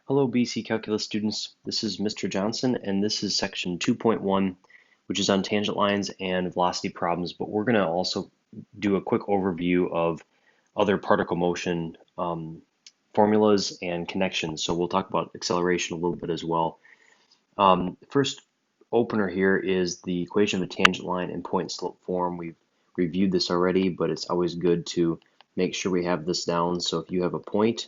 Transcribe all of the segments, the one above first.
Hello BC Calculus students, this is Mr. Johnson and this is section 2.1 which is on tangent lines and velocity problems, but we're going to also do a quick overview of other particle motion formulas and connections. So we'll talk about acceleration a little bit as well. First opener here is the equation of a tangent line in point slope form. We've reviewed this already, but it's always good to make sure we have this down. So if you have a point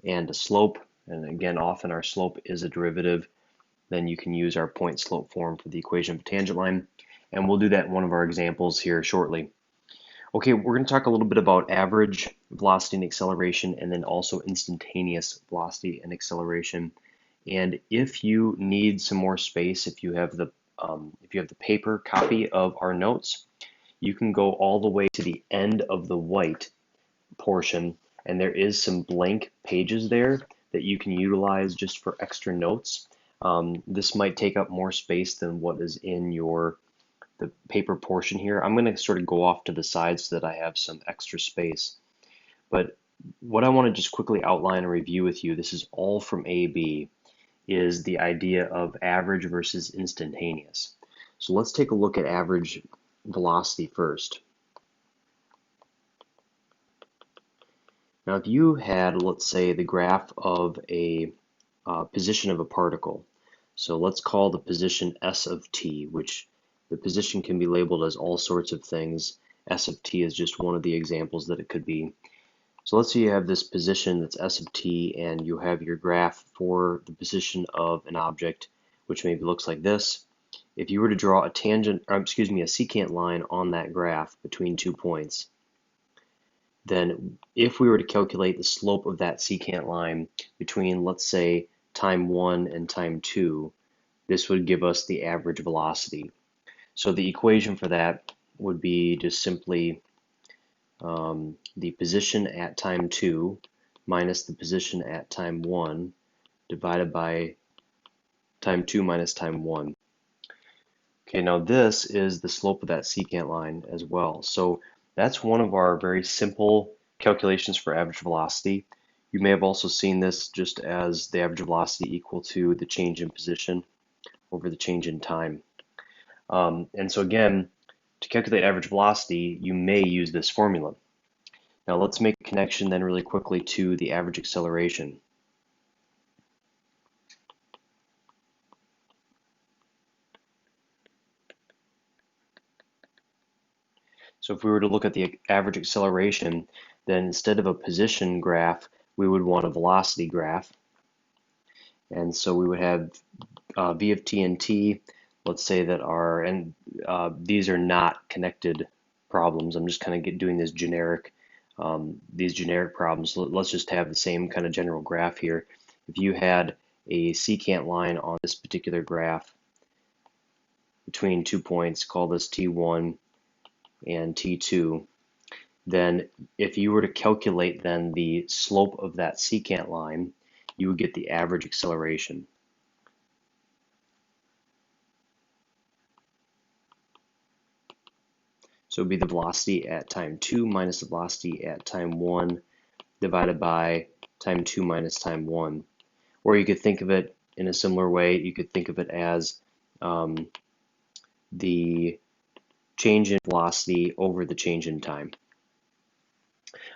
and a slope, and again, often our slope is a derivative, then you can use our point slope form for the equation of a tangent line. And we'll do that in one of our examples here shortly. Okay, we're going to talk a little bit about average velocity and acceleration, and then also instantaneous velocity and acceleration. And if you need some more space, if you have the paper copy of our notes, you can go all the way to the end of the white portion, and there is some blank pages there that you can utilize just for extra notes. This might take up more space than what is in the paper portion here. I'm going to sort of go off to the side so that I have some extra space. But what I want to just quickly outline and review with you, this is all from AB, is the idea of average versus instantaneous. So let's take a look at average velocity first. Now, if you had, let's say, the graph of a position of a particle, so let's call the position S of t, which the position can be labeled as all sorts of things. S of t is just one of the examples that it could be. So let's say you have this position that's S of t, and you have your graph for the position of an object, which maybe looks like this. If you were to draw a tangent, or excuse me, a secant line on that graph between 2 points, then if we were to calculate the slope of that secant line between, let's say, time 1 and time 2, this would give us the average velocity. So the equation for that would be just simply the position at time 2 minus the position at time 1 divided by time 2 minus time 1. Okay, now this is the slope of that secant line as well. So that's one of our very simple calculations for average velocity. You may have also seen this just as the average velocity equal to the change in position over the change in time. And so again, to calculate average velocity, you may use this formula. Now let's make a connection then really quickly to the average acceleration. So if we were to look at the average acceleration, then instead of a position graph, we would want a velocity graph. And so we would have v of t and t, let's say that are, and these are not connected problems. I'm just kind of doing this these generic problems. So let's just have the same kind of general graph here. If you had a secant line on this particular graph between 2 points, call this T1 and T2, then if you were to calculate then the slope of that secant line, you would get the average acceleration. So it would be the velocity at time 2 minus the velocity at time 1 divided by time 2 minus time 1. Or you could think of it in a similar way. You could think of it as the change in velocity over the change in time.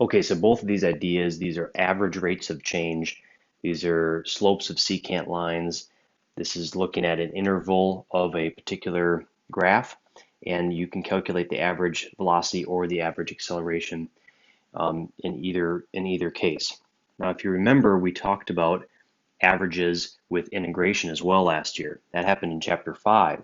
Okay, so both of these ideas, these are average rates of change. These are slopes of secant lines. This is looking at an interval of a particular graph, and you can calculate the average velocity or the average acceleration in either case. Now, if you remember, we talked about averages with integration as well last year. That happened in chapter 5.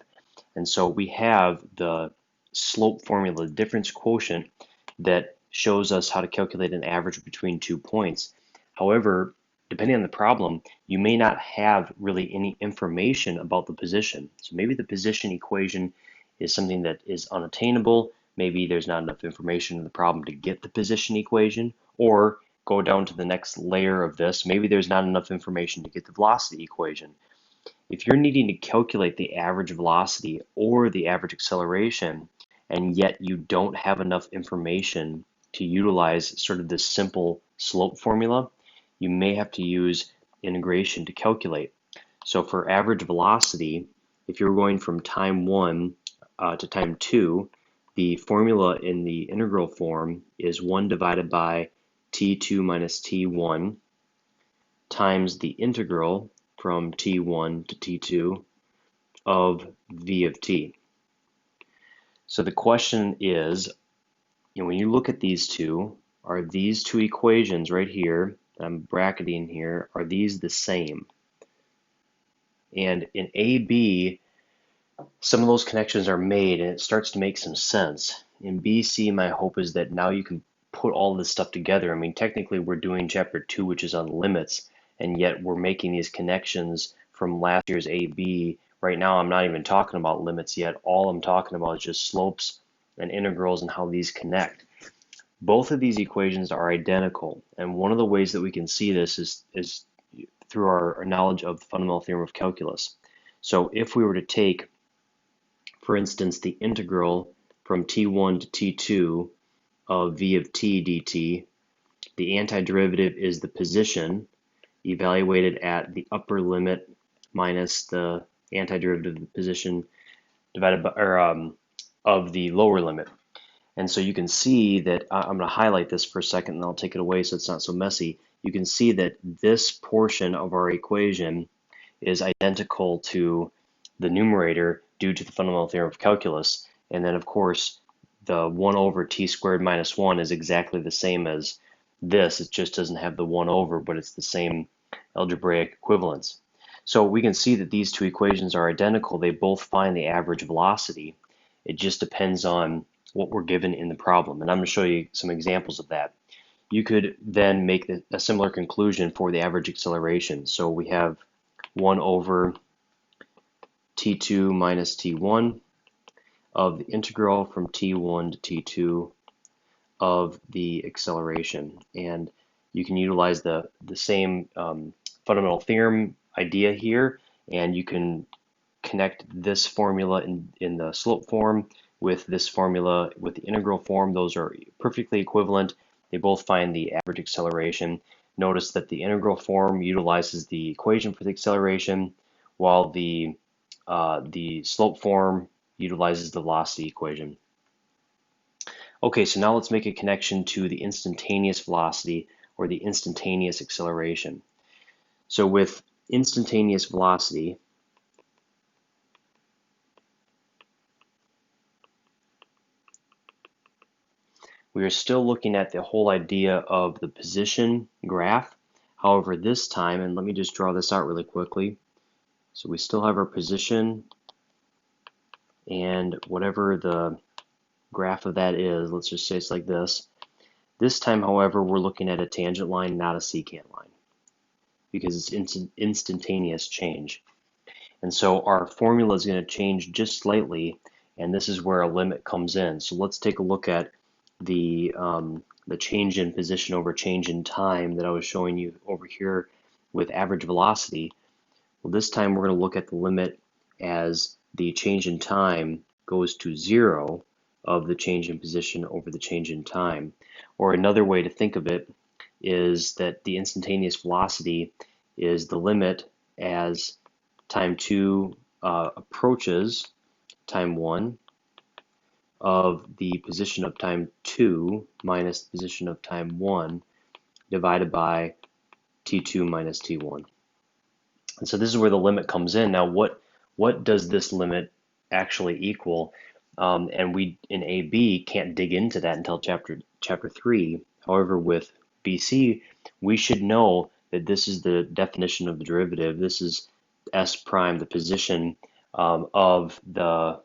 And so we have the slope formula, the difference quotient, that shows us how to calculate an average between 2 points. However, depending on the problem, you may not have really any information about the position. So maybe the position equation is something that is unattainable. Maybe there's not enough information in the problem to get the position equation, or go down to the next layer of this. Maybe there's not enough information to get the velocity equation. If you're needing to calculate the average velocity or the average acceleration, and yet you don't have enough information to utilize sort of this simple slope formula, you may have to use integration to calculate. So for average velocity, if you're going from time 1 to time 2, the formula in the integral form is 1 divided by t2 minus t1 times the integral from t1 to t2 of v of t. So the question is, when you look at these two, are these two equations right here, that I'm bracketing here, are these the same? And in AB, some of those connections are made and it starts to make some sense. In BC, my hope is that now you can put all this stuff together. I mean, technically we're doing chapter 2, which is on limits, and yet we're making these connections from last year's AB. Right now, I'm not even talking about limits yet. All I'm talking about is just slopes and integrals and how these connect. Both of these equations are identical, and one of the ways that we can see this is through our knowledge of the fundamental theorem of calculus. So if we were to take, for instance, the integral from t1 to t2 of v of t dt, the antiderivative is the position evaluated at the upper limit minus the antiderivative of the position divided by, of the lower limit. And so you can see that, I'm going to highlight this for a second and I'll take it away so it's not so messy. You can see that this portion of our equation is identical to the numerator due to the fundamental theorem of calculus. And then of course, the 1 over t squared minus 1 is exactly the same as this. It just doesn't have the 1 over, but it's the same algebraic equivalence. So we can see that these two equations are identical. They both find the average velocity. It just depends on what we're given in the problem. And I'm going to show you some examples of that. You could then make a similar conclusion for the average acceleration. So we have 1 over t2 minus t1 of the integral from t1 to t2 of the acceleration. And you can utilize the same fundamental theorem idea here, and you can connect this formula in the slope form with this formula with the integral form. Those are perfectly equivalent. They both find the average acceleration. Notice that the integral form utilizes the equation for the acceleration, while the slope form utilizes the velocity equation. Okay, so now let's make a connection to the instantaneous velocity or the instantaneous acceleration. So with instantaneous velocity, we are still looking at the whole idea of the position graph. However, this time, and let me just draw this out really quickly. So we still have our position, and whatever the graph of that is, let's just say it's like this. This time, however, we're looking at a tangent line, not a secant line, because it's instantaneous change. And so our formula is going to change just slightly, and this is where a limit comes in. So let's take a look at the change in position over change in time that I was showing you over here with average velocity. Well, this time we're going to look at the limit as the change in time goes to 0 of the change in position over the change in time. Or another way to think of it is that the instantaneous velocity is the limit as time 2 approaches time 1 of the position of time 2 minus the position of time 1 divided by t2 minus t1. And so this is where the limit comes in. Now what does this limit actually equal? And we in AB can't dig into that until chapter 3. However, with BC, we should know that this is the definition of the derivative. This is S prime, the position of the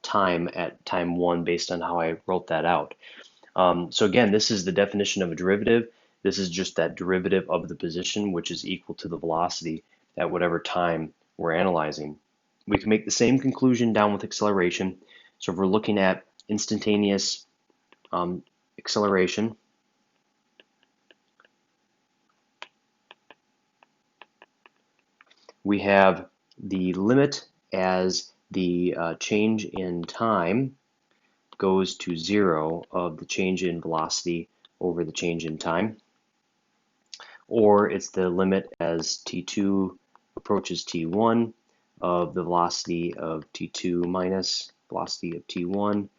time at time 1 based on how I wrote that out. So again, this is the definition of a derivative. This is just that derivative of the position, which is equal to the velocity at whatever time we're analyzing. We can make the same conclusion down with acceleration. So if we're looking at instantaneous acceleration, we have the limit as the change in time goes to 0 of the change in velocity over the change in time. or it's the limit as t2 approaches t1 of the velocity of t2 minus velocity of t1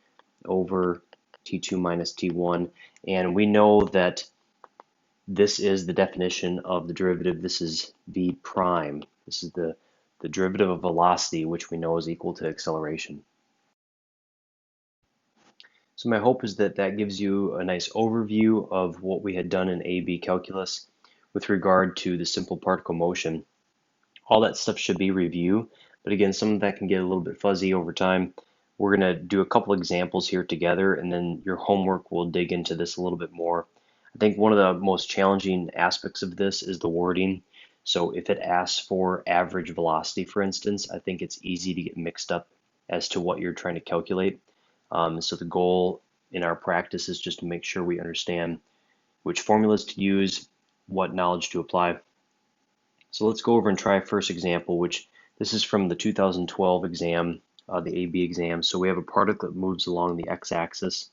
over t2 minus t1. And we know that this is the definition of the derivative. This is v prime. This is the derivative of velocity, which we know is equal to acceleration. So my hope is that that gives you a nice overview of what we had done in AB calculus with regard to the simple particle motion. All that stuff should be review, but again, some of that can get a little bit fuzzy over time. We're going to do a couple examples here together, and then your homework will dig into this a little bit more. I think one of the most challenging aspects of this is the wording. So if it asks for average velocity, for instance, I think it's easy to get mixed up as to what you're trying to calculate. So the goal in our practice is just to make sure we understand which formulas to use, what knowledge to apply. So let's go over and try a first example, which this is from the 2012 exam, the AB exam. So we have a particle that moves along the x-axis,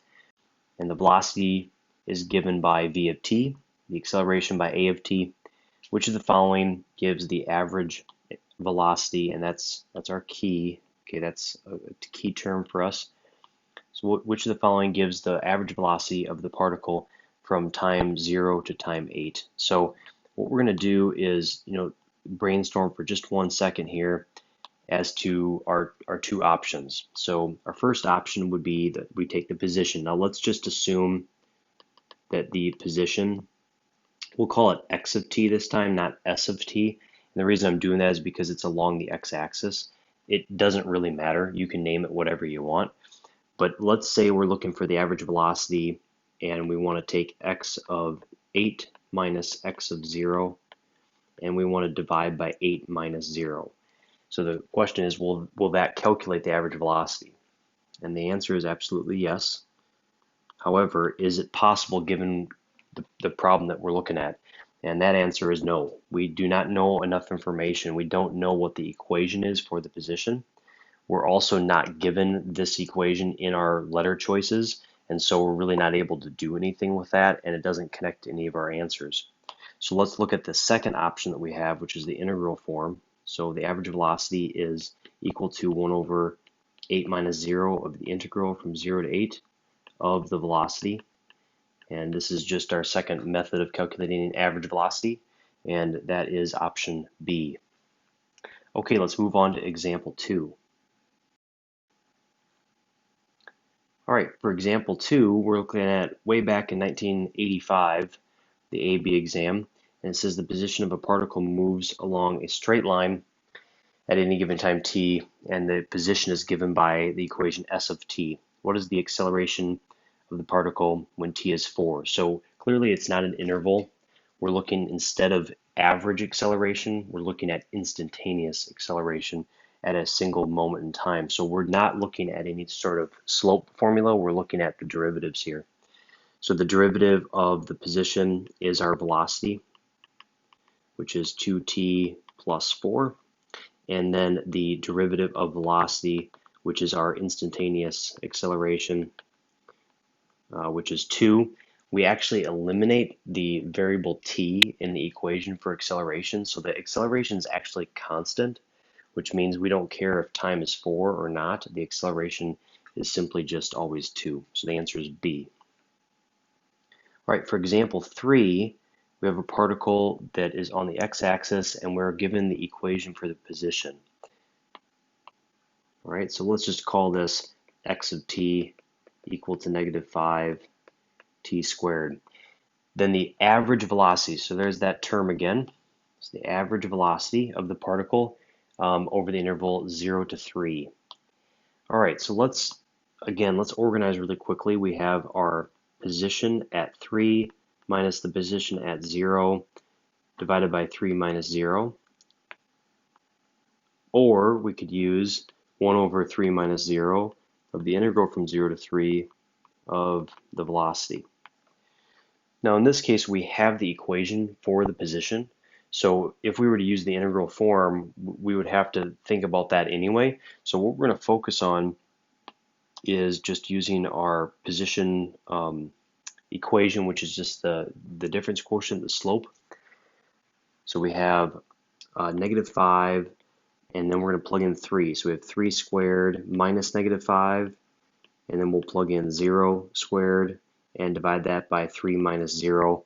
and the velocity is given by v of t, the acceleration by a of t. Which of the following gives the average velocity? And that's our key. Okay, that's a key term for us. So which of the following gives the average velocity of the particle from time 0 to time 8? So what we're going to do is, brainstorm for just 1 second here as to our two options. So our first option would be that we take the position. Now let's just assume that the position, we'll call it x of t this time, not s of t. And the reason I'm doing that is because it's along the x-axis. It doesn't really matter. You can name it whatever you want. But let's say we're looking for the average velocity and we want to take x of 8 minus x of 0, and we want to divide by 8 minus 0. So the question is, will that calculate the average velocity? And the answer is absolutely yes. However, is it possible given the problem that we're looking at? And that answer is no. We do not know enough information. We don't know what the equation is for the position. We're also not given this equation in our letter choices, and so we're really not able to do anything with that, and it doesn't connect to any of our answers. So let's look at the second option that we have, which is the integral form. So the average velocity is equal to 1 over 8 minus 0 of the integral from 0 to 8 of the velocity. And this is just our second method of calculating average velocity, and that is option B. Okay, let's move on to example 2. All right, for example 2, we're looking at way back in 1985, the AB exam, and it says the position of a particle moves along a straight line at any given time t, and the position is given by the equation s of t. What is the acceleration of the particle when t is 4? So clearly it's not an interval. We're looking, instead of average acceleration, we're looking at instantaneous acceleration at a single moment in time. So we're not looking at any sort of slope formula, we're looking at the derivatives here. So the derivative of the position is our velocity, which is 2t plus 4. And then the derivative of velocity, which is our instantaneous acceleration, which is 2. We actually eliminate the variable t in the equation for acceleration, so the acceleration is actually constant, which means we don't care if time is 4 or not. The acceleration is simply just always 2. So the answer is B. All right, for example 3, we have a particle that is on the x-axis, and we're given the equation for the position. All right, so let's just call this x of t equal to negative 5 t squared. Then the average velocity, so there's that term again. It's the average velocity of the particle over the interval 0 to 3. All right, so let's organize really quickly. We have our position at 3 minus the position at 0 divided by 3 minus 0. Or we could use 1 over 3 minus 0 of the integral from 0 to 3 of the velocity. Now in this case, we have the equation for the position. So if we were to use the integral form, we would have to think about that anyway. So what we're going to focus on is just using our position equation, which is just the difference quotient, the slope. So we have -5, and then we're going to plug in 3. So we have 3 squared minus -5, and then we'll plug in 0 squared and divide that by 3 minus 0.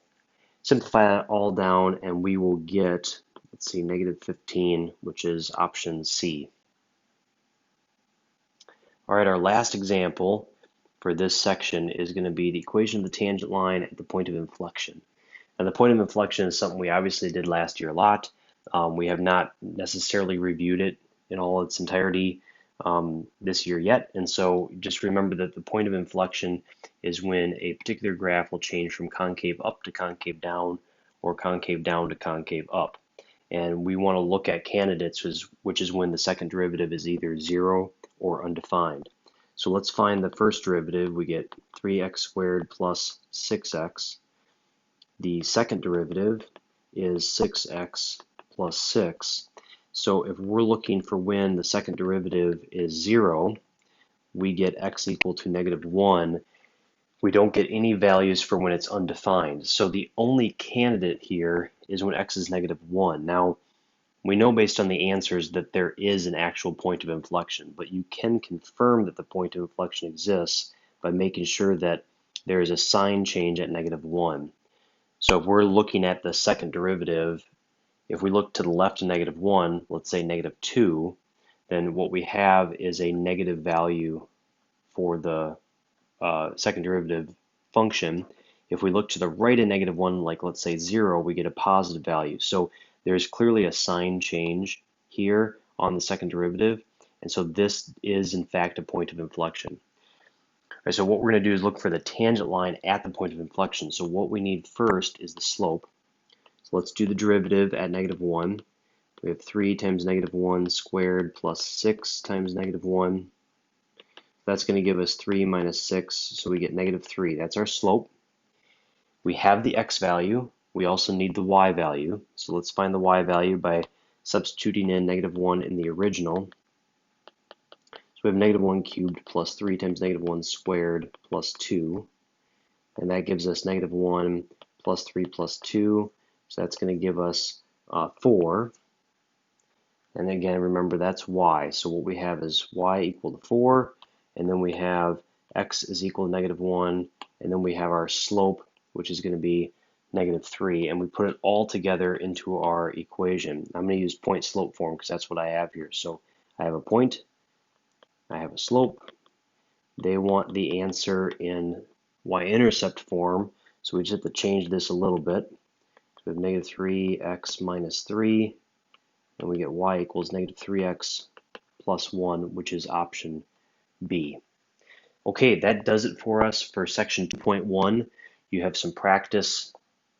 Simplify that all down, and we will get, let's see, -15, which is option C. All right, our last example for this section is going to be the equation of the tangent line at the point of inflection. Now, the point of inflection is something we obviously did last year a lot. We have not necessarily reviewed it in all its entirety this year yet, and so just remember that the point of inflection is when a particular graph will change from concave up to concave down, or concave down to concave up. And we want to look at candidates, which is when the second derivative is either 0 or undefined. So let's find the first derivative. We get 3x squared plus 6x. The second derivative is 6x plus 6. So if we're looking for when the second derivative is 0, we get x equal to -1. We don't get any values for when it's undefined. So the only candidate here is when x is -1. Now, we know based on the answers that there is an actual point of inflection, but you can confirm that the point of inflection exists by making sure that there is a sign change at -1. So if we're looking at the second derivative, if we look to the left of -1, let's say -2, then what we have is a negative value for the second derivative function. If we look to the right of -1, like let's say 0, we get a positive value. So there's clearly a sign change here on the second derivative, and so this is in fact a point of inflection. All right, so what we're going to do is look for the tangent line at the point of inflection. So what we need first is the slope. So let's do the derivative at -1. We have 3 times -1 squared plus 6 times -1. That's going to give us 3 minus 6, so we get -3. That's our slope. We have the x value. We also need the y value. So let's find the y value by substituting in -1 in the original. So we have -1 cubed plus 3 times -1 squared plus 2. And that gives us -1 plus 3 plus 2. So that's going to give us 4. And again, remember that's y. So what we have is y equal to 4. And then we have x is equal to -1. And then we have our slope, which is going to be -3. And we put it all together into our equation. I'm going to use point slope form because that's what I have here. So I have a point. I have a slope. They want the answer in y-intercept form. So we just have to change this a little bit. So we have -3x minus 3, and we get y equals -3x plus 1, which is option B. Okay, that does it for us for section 2.1. You have some practice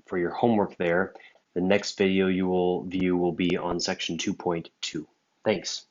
for your homework there. The next video you will view will be on section 2.2. Thanks.